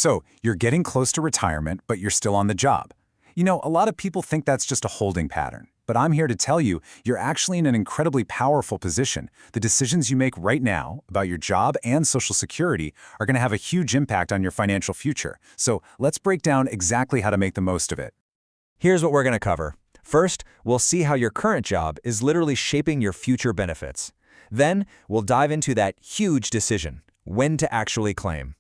So you're getting close to retirement, but you're still on the job. A lot of people think that's just a holding pattern. But I'm here to tell you, you're actually in an incredibly powerful position. The decisions you make right now about your job and Social Security are going to have a huge impact on your financial future. So let's break down exactly how to make the most of it. Here's what we're going to cover. First, we'll see how your current job is literally shaping your future benefits. Then, we'll dive into that huge decision, when to actually claim.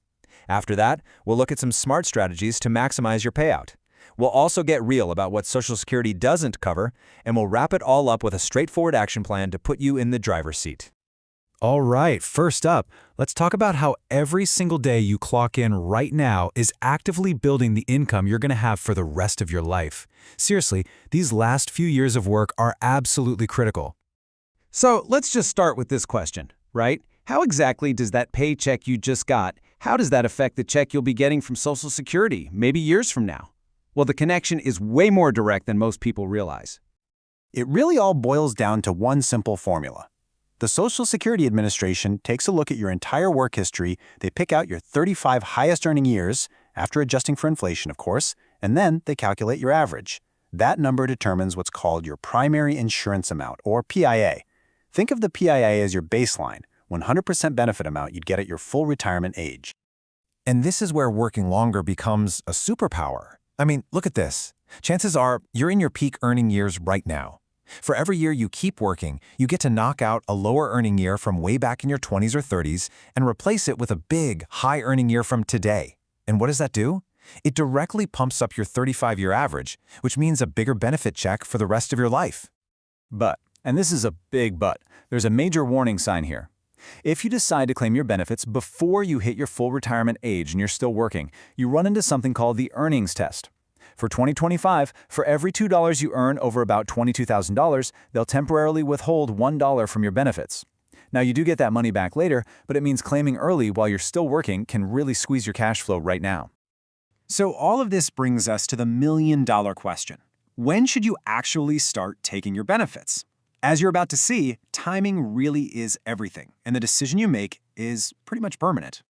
After that, we'll look at some smart strategies to maximize your payout. We'll also get real about what Social Security doesn't cover, and we'll wrap it all up with a straightforward action plan to put you in the driver's seat. All right, first up, let's talk about how every single day you clock in right now is actively building the income you're going to have for the rest of your life. Seriously, these last few years of work are absolutely critical. So let's just start with this question, right? How exactly does that paycheck you just got, how does that affect the check you'll be getting from Social Security, maybe years from now? Well, the connection is way more direct than most people realize. It really all boils down to one simple formula. The Social Security Administration takes a look at your entire work history, they pick out your 35 highest earning years, after adjusting for inflation, of course, and then they calculate your average. That number determines what's called your primary insurance amount, or PIA. Think of the PIA as your baseline, 100% benefit amount you'd get at your full retirement age. And this is where working longer becomes a superpower. I mean, look at this. Chances are you're in your peak earning years right now. For every year you keep working, you get to knock out a lower earning year from way back in your 20s or 30s and replace it with a big, high earning year from today. And what does that do? It directly pumps up your 35-year average, which means a bigger benefit check for the rest of your life. But, and this is a big but, there's a major warning sign here. If you decide to claim your benefits before you hit your full retirement age and you're still working, you run into something called the earnings test. For 2025, for every $2 you earn over about $22,000, they'll temporarily withhold $1 from your benefits. Now, you do get that money back later, but it means claiming early while you're still working can really squeeze your cash flow right now. So all of this brings us to the million-dollar question. When should you actually start taking your benefits? As you're about to see, timing really is everything, and the decision you make is pretty much permanent.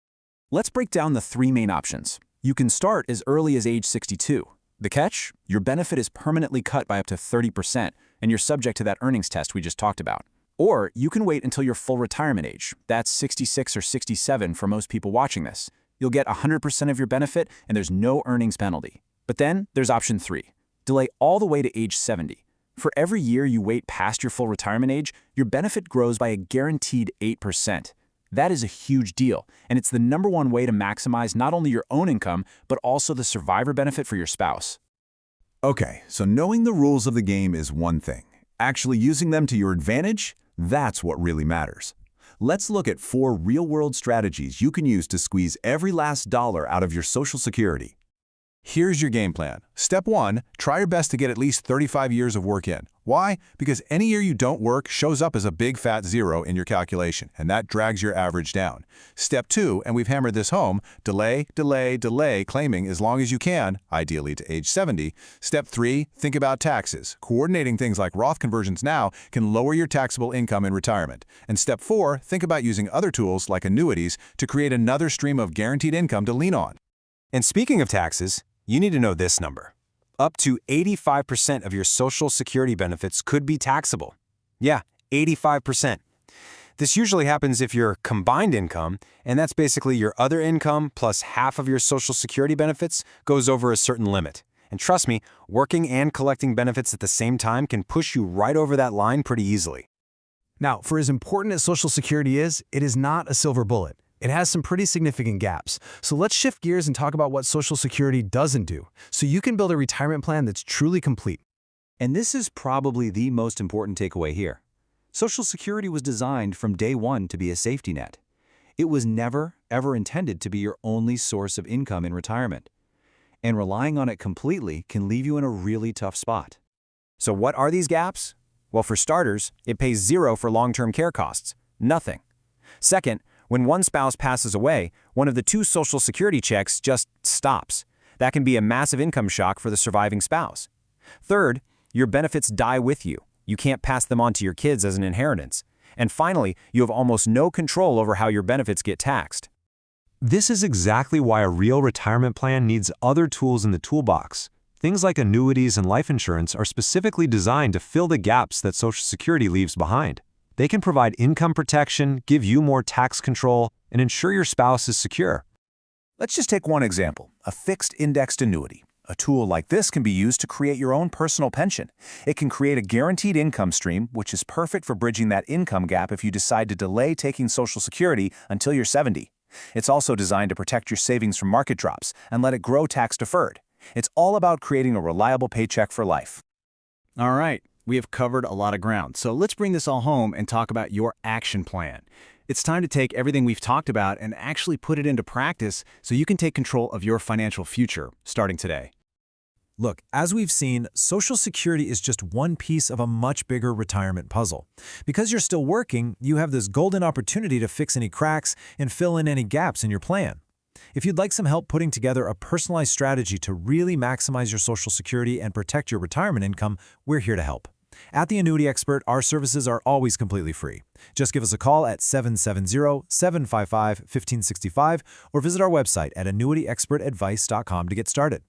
Let's break down the three main options. You can start as early as age 62. The catch? Your benefit is permanently cut by up to 30%, and you're subject to that earnings test we just talked about. Or you can wait until your full retirement age. That's 66 or 67 for most people watching this. You'll get 100% of your benefit, and there's no earnings penalty. But then there's option 3. Delay all the way to age 70. For every year you wait past your full retirement age, your benefit grows by a guaranteed 8%. That is a huge deal, and it's the #1 way to maximize not only your own income, but also the survivor benefit for your spouse. Okay, so knowing the rules of the game is one thing. Actually using them to your advantage, that's what really matters. Let's look at 4 real-world strategies you can use to squeeze every last dollar out of your Social Security. Here's your game plan. Step 1, try your best to get at least 35 years of work in. Why? Because any year you don't work shows up as a big fat 0 in your calculation, and that drags your average down. Step 2, and we've hammered this home, delay claiming as long as you can, ideally to age 70. Step 3, think about taxes. Coordinating things like Roth conversions now can lower your taxable income in retirement. And Step 4, think about using other tools like annuities to create another stream of guaranteed income to lean on. And speaking of taxes, you need to know this number. Up to 85% of your Social Security benefits could be taxable. Yeah, 85%. This usually happens if your combined income, and that's basically your other income plus half of your Social Security benefits, goes over a certain limit. And trust me, working and collecting benefits at the same time can push you right over that line pretty easily. Now, for as important as Social Security is, it is not a silver bullet. It has some pretty significant gaps. So let's shift gears and talk about what Social Security doesn't do, so you can build a retirement plan that's truly complete. And this is probably the most important takeaway here. Social Security was designed from day one to be a safety net. It was never, ever intended to be your only source of income in retirement. And relying on it completely can leave you in a really tough spot. So what are these gaps? Well, for starters, it pays 0 for long-term care costs. Nothing. Second, when one spouse passes away, one of the 2 Social Security checks just stops. That can be a massive income shock for the surviving spouse. Third, your benefits die with you. You can't pass them on to your kids as an inheritance. And finally, you have almost no control over how your benefits get taxed. This is exactly why a real retirement plan needs other tools in the toolbox. Things like annuities and life insurance are specifically designed to fill the gaps that Social Security leaves behind. They can provide income protection, give you more tax control, and ensure your spouse is secure. Let's just take one example, a fixed indexed annuity. A tool like this can be used to create your own personal pension. It can create a guaranteed income stream, which is perfect for bridging that income gap if you decide to delay taking Social Security until you're 70. It's also designed to protect your savings from market drops and let it grow tax-deferred. It's all about creating a reliable paycheck for life. All right, we have covered a lot of ground, so let's bring this all home and talk about your action plan. It's time to take everything we've talked about and actually put it into practice so you can take control of your financial future starting today. Look, as we've seen, Social Security is just one piece of a much bigger retirement puzzle. Because you're still working, you have this golden opportunity to fix any cracks and fill in any gaps in your plan. If you'd like some help putting together a personalized strategy to really maximize your Social Security and protect your retirement income, we're here to help. At The Annuity Expert, our services are always completely free. Just give us a call at 770-755-1565 or visit our website at annuityexpertadvice.com to get started.